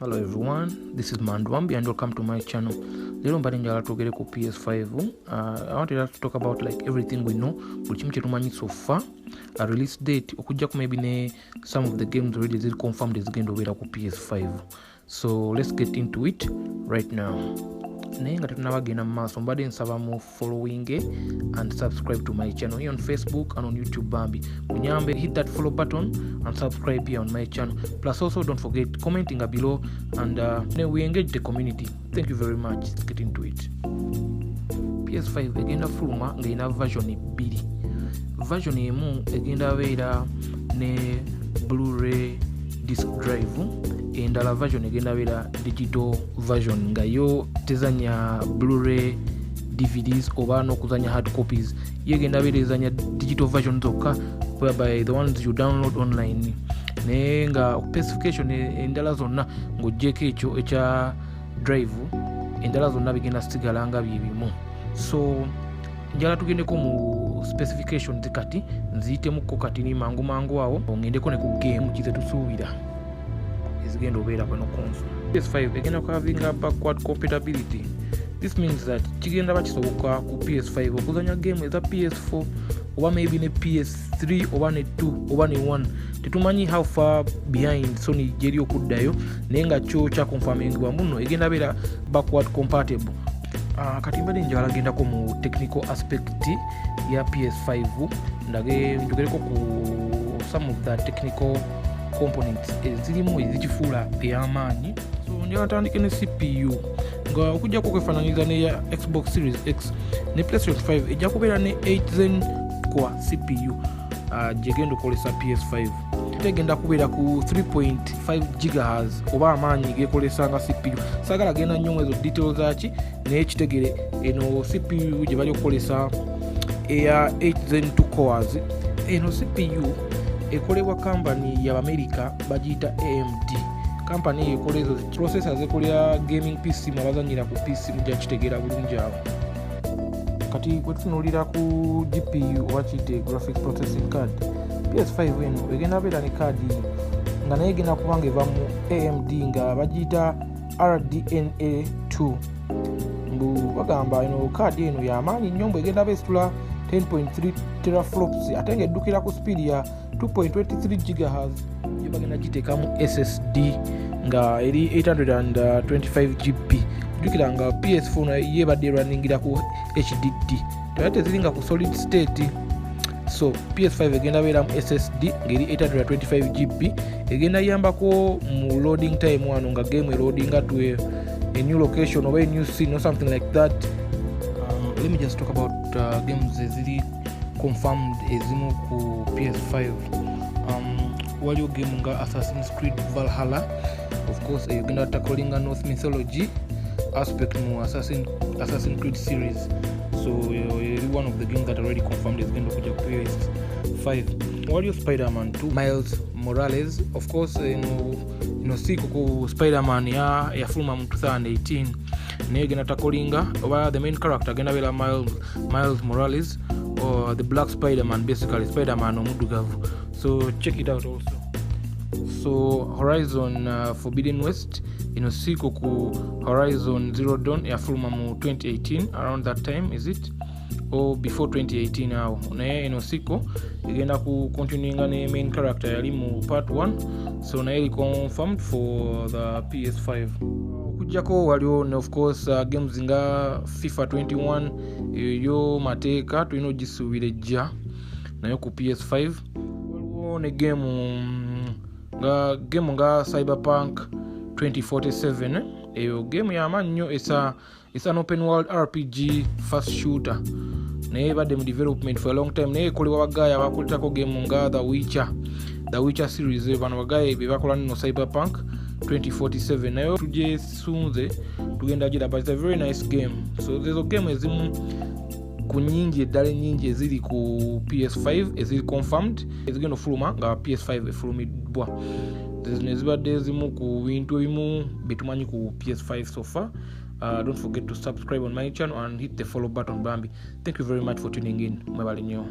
Hello everyone, this is Mandwambi and welcome to my channel. Lero mbali njala tugere ku PS5. I wanted to talk about like everything we know, buli kimu kyetumanyi so far, a release date, okujjaku maybe ne some of the games already ziri confirmed ezigenda obeera ku PS5. So let's get into it right now. Naye nga tetunabagenda mu maaso mbadde nsaba mu following and subscribe to my channel here on Facebook and on YouTube Bambi. Munyambe hit that follow button and subscribe here on my channel. Plus also don't forget commenting below and we engage the community. Thank you very much. Let's get into it. PS5 egenda fuluma nga ina version 2. Version emu egenda beera ne Blu-ray disc drive. Endala version egenda beera digital version nga yo tezanya Blu-ray DVDs oba n'okuzanya hard copies. Yegenda beera ezanya digital version zokka, whereby the ones you download online. Naye nga specification endala zonna ng'oggyeko ekyo ekya drive, endala zonna bigenda sigala nga bye bimu. So njala tugendeko mu specification zikati nziyitemu kati ni mangu awo ngendeko ne ku game kize tusuubira ezigenda obeera bano console. PS5 egenda kuhavinga backward compatibility. This means that kigenda bakisoboka ku PS5 okuzanya game eza PS4 oba maybe ne PS3 oba ne 2 oba ne 1. Tetumanyi how far behind Sony jeri okuddayo naye nga kyo kya confirmingwa muno egenda beera backward compatible. Kati mbadde njagala gendako mu technical aspect ya PS5 ndage njogereko ku some of the technical components ezirimu ezikifuula ey'amaanyi. So njagala tandike ne CPU nga okujjako kwefaananyiza neya Xbox Series X ne PlayStation 5 ejja kubeera ne 8 Zen kwa CPU gyegenda okolesa PS5. Tegenda kubeera ku 3.5 GHz oba amaanyi gekolesa nga CPU. Sagala genda nnyo ezo details zaki naye kitegere eno CPU gye bali okukolesa eya 8 Zen 2 cores. Eno CPU ekolebwa company y'Amerika bagiyita AMD. Company ekola ezo processors ekolera gaming PC mabazanyira ku PC mujja kitegeera bulungi awo. Kati bwe tutunuulira ku GPU oba kiyite graphics processing card, PS5 eno egenda beera ne kaadi nga naye egenda kubanga eva mu AMD nga bagiyita RDNA2. Mbu bagamba eno kaadi eno y'amaanyi nnyo, mbu egenda beesitula 10.3 teraflops ate nga eddukira ku speed ya 2.23 GHz. Yo bagenda giteekamu SSD nga eri 825 GB. Jukira nga PS4 nayo yebadde runningira ku HDD, teyate ziringa ku solid state. So PS5 egenda beera mu SSD ngeri 825 GB. Egenda yambako mu loading time wano nga game loadinga to a new location or a new scene or something like that. Let me just talk about games eziri confirmed ezimu ku PS5. Waliwo game nga Assassin's Creed Valhalla, of course egenda tacklinga Norse mythology aspect mu Assassin's Creed series. So one of the games that already confirmed is going to be PS5. Waliwo Spider-Man 2 Miles Morales, of course ino siku ku Spider-Man ya fuluma mu 2018 naye gena takolinga oba the main character gena beera Miles Morales or the Black Spider-Man, basically Spider-Man omuddugavu. So check it out also. So Horizon Forbidden West ino siku ku Horizon Zero Dawn ya fuluma mu 2018 around that time, is it or before 2018 awo. Naye ino siku egenda ku continuinga ne main character yali mu part 1, so naye confirmed for the PS5. Kujjako waliwo of course games nga FIFA 21 yo mateeka tulina ogisuubira ejja naye ku PS5. Waliwo ne game nga Cyberpunk 2047. Eyo game y'amaanyi nnyo, it's an open world RPG first shooter naye badde mu development for a long time naye ekolebwa bagaaya abakolitako game nga The Witcher series. Bano bagaaya be bakola nno Cyberpunk 2047 nayo tugyesunze tugenda giraba. It's a very nice game. So there's game ezimu ku nnyingi eddala ennyingi eziri ku PS5 eziri confirmed ezigenda ofuluma nga PS5 efulumibwa. Nezibadde ezimu ku bintu ebimu betumanyi ku PS5 so far. Don't forget to subscribe on my channel and hit the follow button Bambi. Thank you very much for tuning in. Mwebale nnyo.